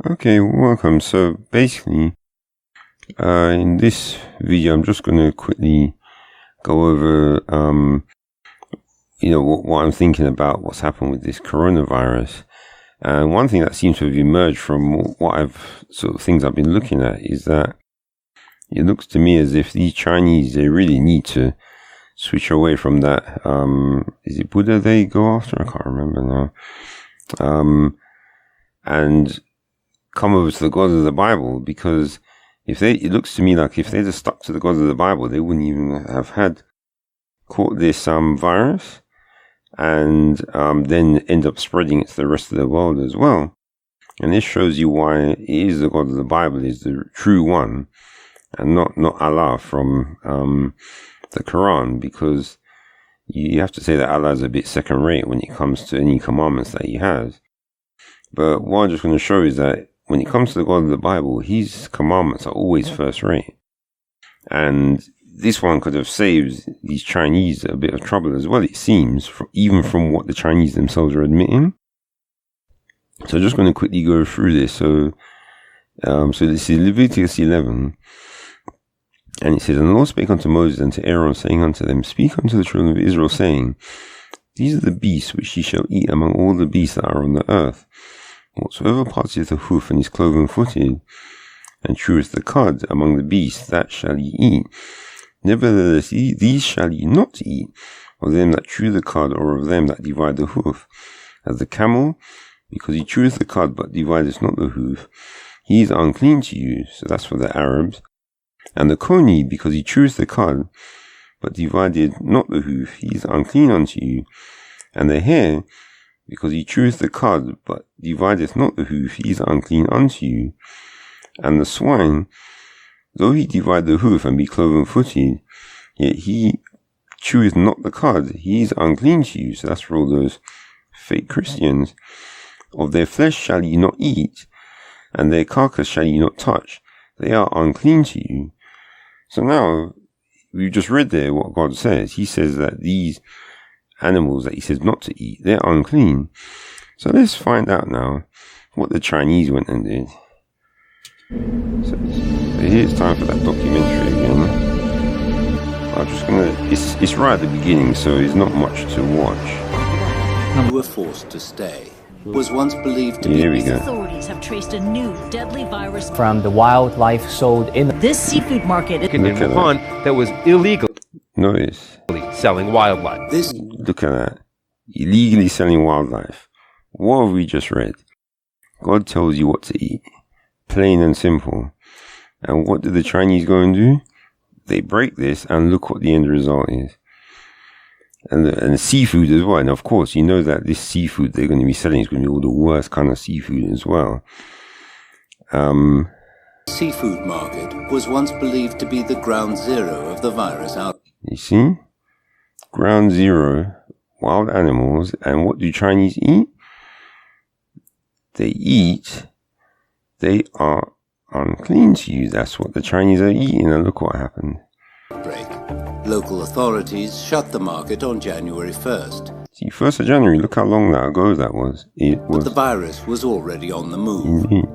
Okay, welcome. So basically, in this video, I'm just going to quickly go over, what I'm thinking about what's happened with this coronavirus. And one thing that seems to have emerged from things I've been looking at is that it looks to me as if these Chinese, they really need to switch away from that. Is it Buddha they go after? I can't remember now. And come over to the God of the Bible, because it looks to me like if they just stuck to the God of the Bible, they wouldn't even have caught this virus and then end up spreading it to the rest of the world as well. And this shows you why it is the God of the Bible is the true one, and not Allah from the Quran, because you have to say that Allah is a bit second rate when it comes to any commandments that he has. But what I'm just going to show is that when it comes to the God of the Bible, his commandments are always first rate. And this one could have saved these Chinese a bit of trouble as well, it seems, even from what the Chinese themselves are admitting. So I'm just going to quickly go through this. So this is Leviticus 11. And it says, "And the Lord spake unto Moses and to Aaron, saying unto them, Speak unto the children of Israel, saying, These are the beasts which ye shall eat among all the beasts that are on the earth. Whatsoever parteth the hoof and is cloven-footed, and cheweth the cud among the beasts, that shall ye eat. Nevertheless, these shall ye not eat, of them that chew the cud, or of them that divide the hoof. As the camel, because he cheweth the cud, but divideth not the hoof, he is unclean to you." So that's for the Arabs. "And the coney, because he cheweth the cud, but divided not the hoof, he is unclean unto you. And the hare, because he cheweth the cud, but divideth not the hoof, he is unclean unto you. And the swine, though he divide the hoof and be cloven-footed, yet he cheweth not the cud, he is unclean to you." So that's for all those fake Christians. "Of their flesh shall ye not eat, and their carcass shall ye not touch. They are unclean to you." So now, we've just read there what God says. He says that these animals that he says not to eat, they're unclean. So let's find out now what the Chinese went and did. So here's time for that documentary again. I'm just it's right at the beginning, so it's not much to watch. Who were forced to stay was once believed to be. Here we go. Authorities have traced a new deadly virus from the wildlife sold in this seafood market in Wuhan that was illegal. Notice. Selling wildlife. Look at that. Illegally selling wildlife. What have we just read? God tells you what to eat. Plain and simple. And what did the Chinese go and do? They break this, and look what the end result is. And the seafood as well. And of course, you know that this seafood they're going to be selling is going to be all the worst kind of seafood as well. Seafood market was once believed to be the ground zero of the virus outbreak. You see? Ground zero, wild animals. And what do Chinese eat? They are unclean to you. That's what the Chinese are eating. And look what happened. Local authorities shut the market on January 1st. See, 1st of January, look how long ago that was. But the virus was already on the move. Indeed.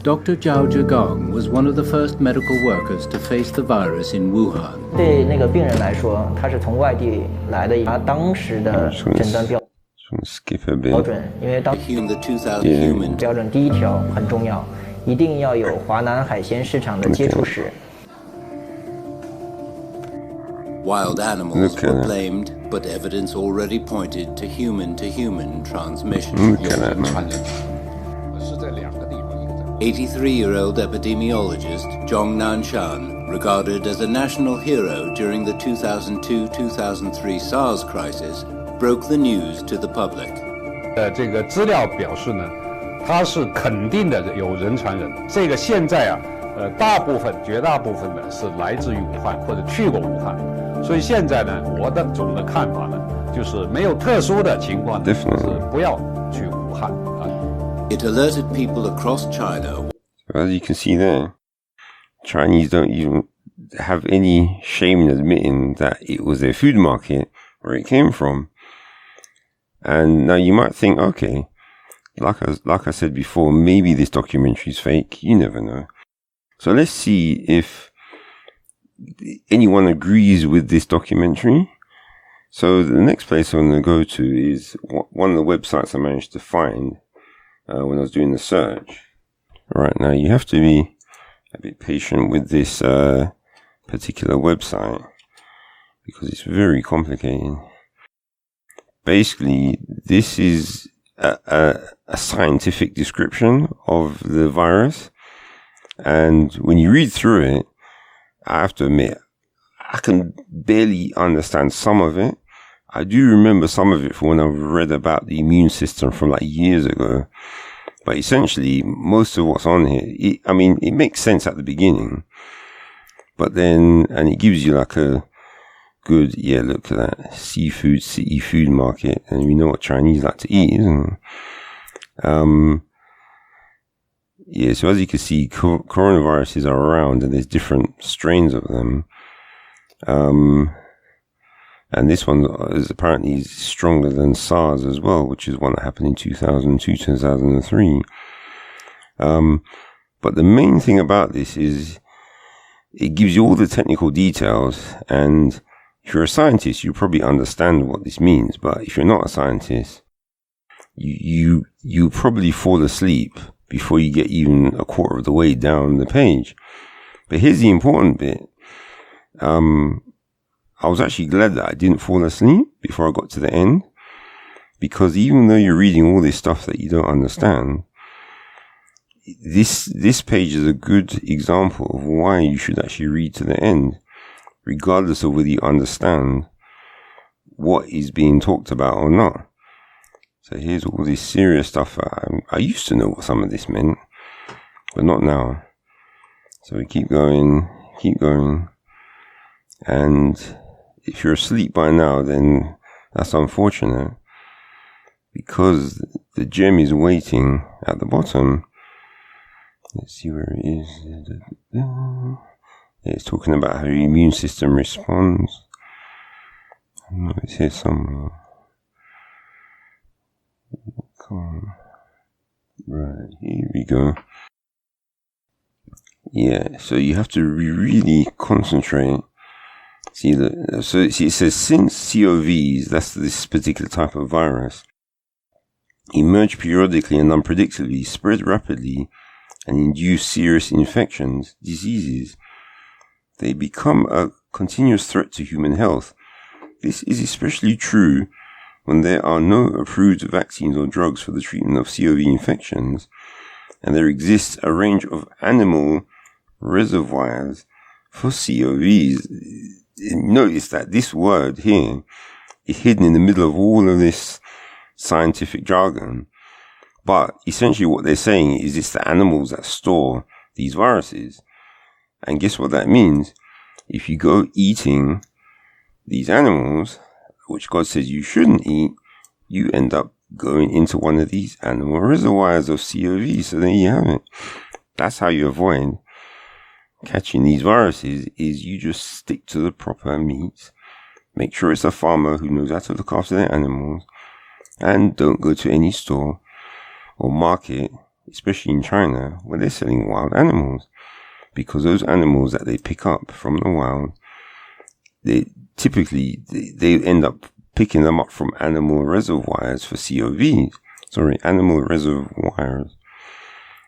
Dr. Zhao Zhigong was one of the first medical workers to face the virus in Wuhan. 对那个病人来说，他是从外地来的，他当时的诊断标准，因为当标准第一条很重要，一定要有华南海鲜市场的接触史。Wild animals were blamed, but evidence already pointed to human-to-human transmission. 83-year-old epidemiologist Zhong Nanshan, regarded as a national hero during the 2002-2003 SARS crisis, broke the news to the public. 这个资料表示呢，它是肯定的有人传人。这个现在啊，绝大部分呢是来自于武汉或者去过武汉，所以现在呢，我的总的看法呢，就是没有特殊的情况呢，是不要去武汉啊。It alerted people across China. As you can see there, Chinese don't even have any shame in admitting that it was their food market where it came from. And now you might think, okay, like I said before, maybe this documentary is fake. You never know. So let's see if anyone agrees with this documentary. So the next place I'm going to go to is one of the websites I managed to find when I was doing the search. Right, now you have to be a bit patient with this particular website because it's very complicated. Basically, this is a scientific description of the virus. And when you read through it, I have to admit, I can barely understand some of it. I do remember some of it from when I read about the immune system from like years ago. But essentially, most of what's on here, it makes sense at the beginning. But then, and it gives you like a good, look at that, seafood city food market. And we know what Chinese like to eat, isn't it? So as you can see, coronaviruses are around and there's different strains of them. And this one is apparently stronger than SARS as well, which is one that happened in 2002, 2003. But the main thing about this is it gives you all the technical details. And if you're a scientist, you probably understand what this means. But if you're not a scientist, you probably fall asleep before you get even a quarter of the way down the page. But here's the important bit. I was actually glad that I didn't fall asleep before I got to the end, because even though you're reading all this stuff that you don't understand, this page is a good example of why you should actually read to the end, regardless of whether you understand what is being talked about or not. So here's all this serious stuff. I used to know what some of this meant, but not now. So we keep going. And if you're asleep by now, then that's unfortunate, because the gem is waiting at the bottom. Let's see where it is. It's talking about how your immune system responds. It's here somewhere. Come on. Right, here we go. So you have to really concentrate. So it says, since COVs, that's this particular type of virus, emerge periodically and unpredictably, spread rapidly, and induce serious infections, diseases, they become a continuous threat to human health. This is especially true when there are no approved vaccines or drugs for the treatment of COV infections, and there exists a range of animal reservoirs for COVs. Notice that this word here is hidden in the middle of all of this scientific jargon. But essentially what they're saying is it's the animals that store these viruses. And guess what that means? If you go eating these animals, which God says you shouldn't eat, you end up going into one of these animal reservoirs of COV. So there you have it. That's how you avoid catching these viruses, is you just stick to the proper meats. Make sure it's a farmer who knows how to look after their animals, and don't go to any store or market, especially in China, where they're selling wild animals, because those animals that they pick up from the wild, they end up picking them up from animal reservoirs for COVs. Animal reservoirs.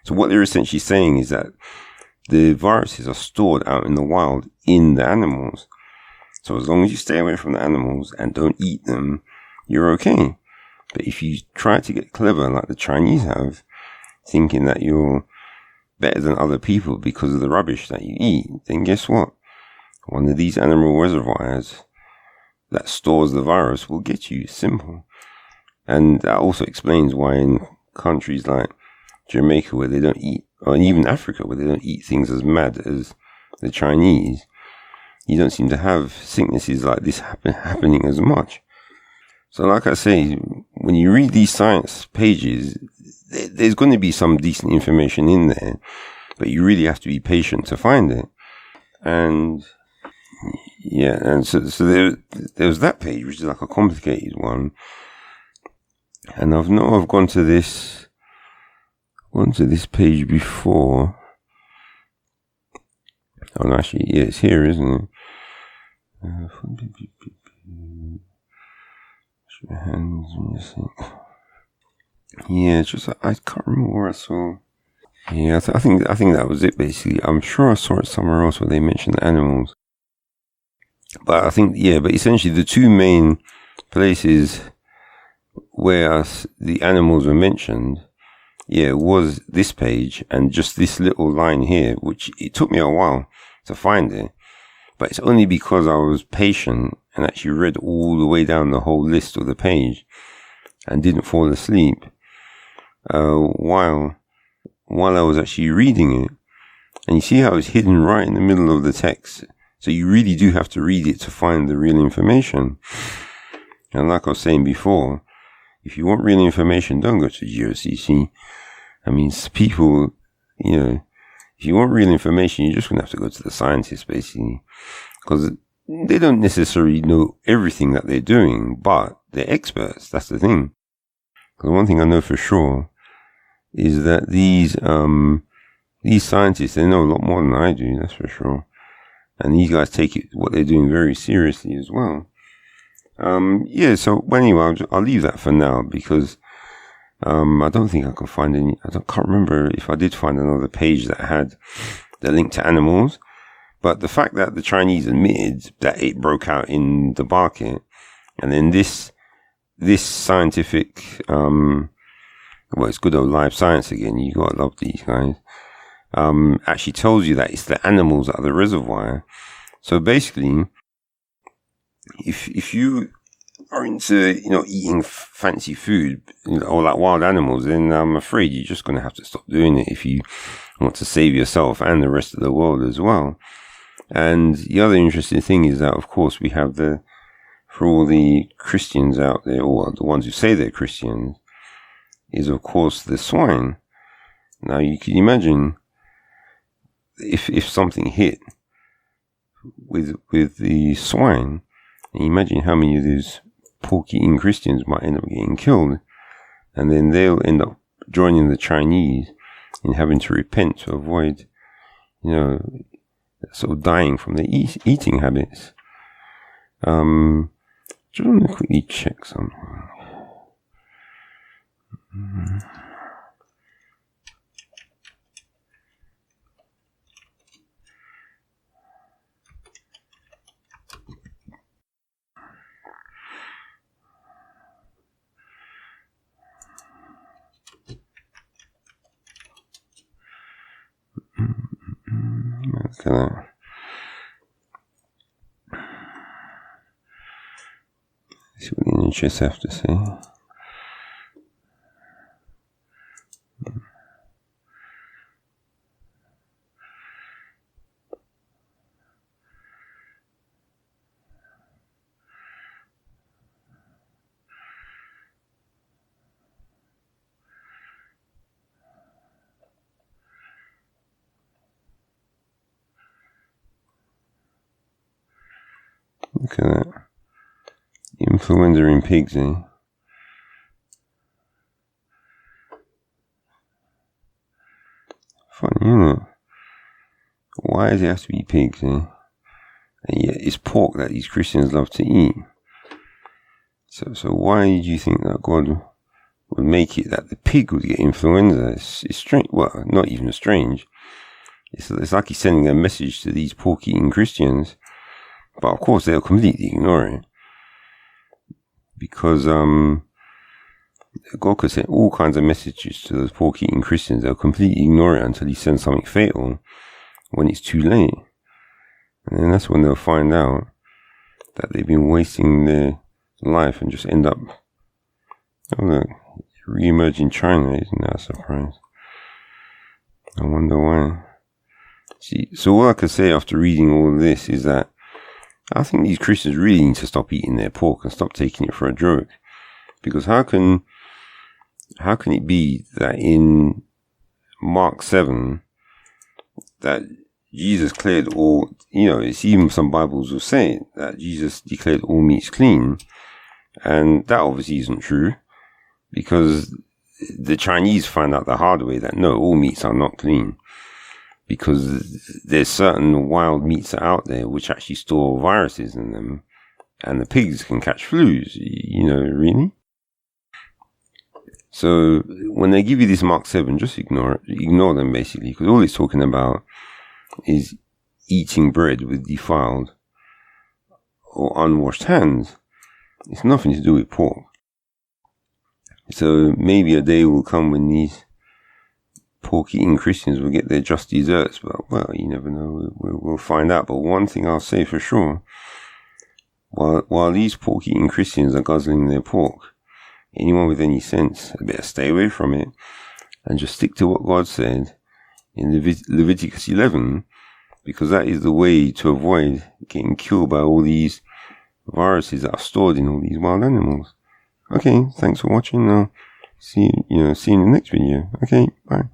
So what they're essentially saying is that the viruses are stored out in the wild in the animals. So as long as you stay away from the animals and don't eat them, you're okay. But if you try to get clever like the Chinese have, thinking that you're better than other people because of the rubbish that you eat, then guess what? One of these animal reservoirs that stores the virus will get you. Simple. And that also explains why in countries like Jamaica, where they don't eat, or even Africa, where they don't eat things as mad as the Chinese, you don't seem to have sicknesses like this happening as much. So like I say, when you read these science pages, there's going to be some decent information in there, but you really have to be patient to find it. And so there was that page, which is like a complicated one. And I've gone to this page before. Oh, no, actually, yeah, it's here, isn't it? Hands, yeah, it's just I can't remember where I saw. Yeah, I think that was it basically. I'm sure I saw it somewhere else where they mentioned animals. But I think, yeah, but essentially the two main places where the animals were mentioned, yeah, was this page and just this little line here, which it took me a while to find it. But it's only because I was patient and actually read all the way down the whole list of the page and didn't fall asleep while I was actually reading it. And you see how it's hidden right in the middle of the text. So you really do have to read it to find the real information. And like I was saying before, if you want real information, don't go to GOCC. I mean, people, if you want real information, you're just going to have to go to the scientists, basically. Because they don't necessarily know everything that they're doing, but they're experts. That's the thing. Because one thing I know for sure is that these scientists, they know a lot more than I do, that's for sure. And these guys take what they're doing very seriously as well. So anyway, I'll leave that for now because I don't think I can find any. Can't remember if I did find another page that had the link to animals. But the fact that the Chinese admitted that it broke out in the market, and then this scientific, it's good old live science again. You gotta love these guys. Actually tells you that it's the animals that are the reservoir. So basically, if you are into, eating fancy food, or like wild animals, then I'm afraid you're just going to have to stop doing it if you want to save yourself and the rest of the world as well. And the other interesting thing is that, of course, we have for all the Christians out there, or the ones who say they're Christians, is of course the swine. Now you can imagine if something hit with the swine, and imagine how many of these pork-eating Christians might end up getting killed, and then they'll end up joining the Chinese in having to repent to avoid, sort of dying from their eating habits. Just want to quickly check something. Look at that. See what the NHS have to say. Look at that. Influenza in pigs, eh? Funny, isn't it? Why does it have to be pigs, eh? And yet it's pork that these Christians love to eat. So why do you think that God would make it that the pig would get influenza? It's strange. Well, not even strange. It's like he's sending a message to these pork-eating Christians. But of course they'll completely ignore it. Because God could send all kinds of messages to those pork-eating Christians. They'll completely ignore it until he sends something fatal when it's too late. And then that's when they'll find out that they've been wasting their life and just end up, re-emerge in China. Isn't that a surprise? I wonder why. See, so all I could say after reading all of this is that I think these Christians really need to stop eating their pork and stop taking it for a joke. Because how can it be that in Mark 7 that Jesus declared all, it's even some Bibles will say that Jesus declared all meats clean, and that obviously isn't true. because the Chinese find out the hard way that no, all meats are not clean, because there's certain wild meats out there which actually store viruses in them, and the pigs can catch flus, really. So when they give you this Mark 7, just ignore them basically, because all it's talking about is eating bread with defiled or unwashed hands. It's nothing to do with pork. So maybe a day will come when these pork-eating Christians will get their just desserts, but, well, you never know. We'll find out. But one thing I'll say for sure, while these pork-eating Christians are guzzling their pork, anyone with any sense had better stay away from it and just stick to what God said in Leviticus 11, because that is the way to avoid getting killed by all these viruses that are stored in all these wild animals. Okay, thanks for watching. Now, see you in the next video. Okay, bye.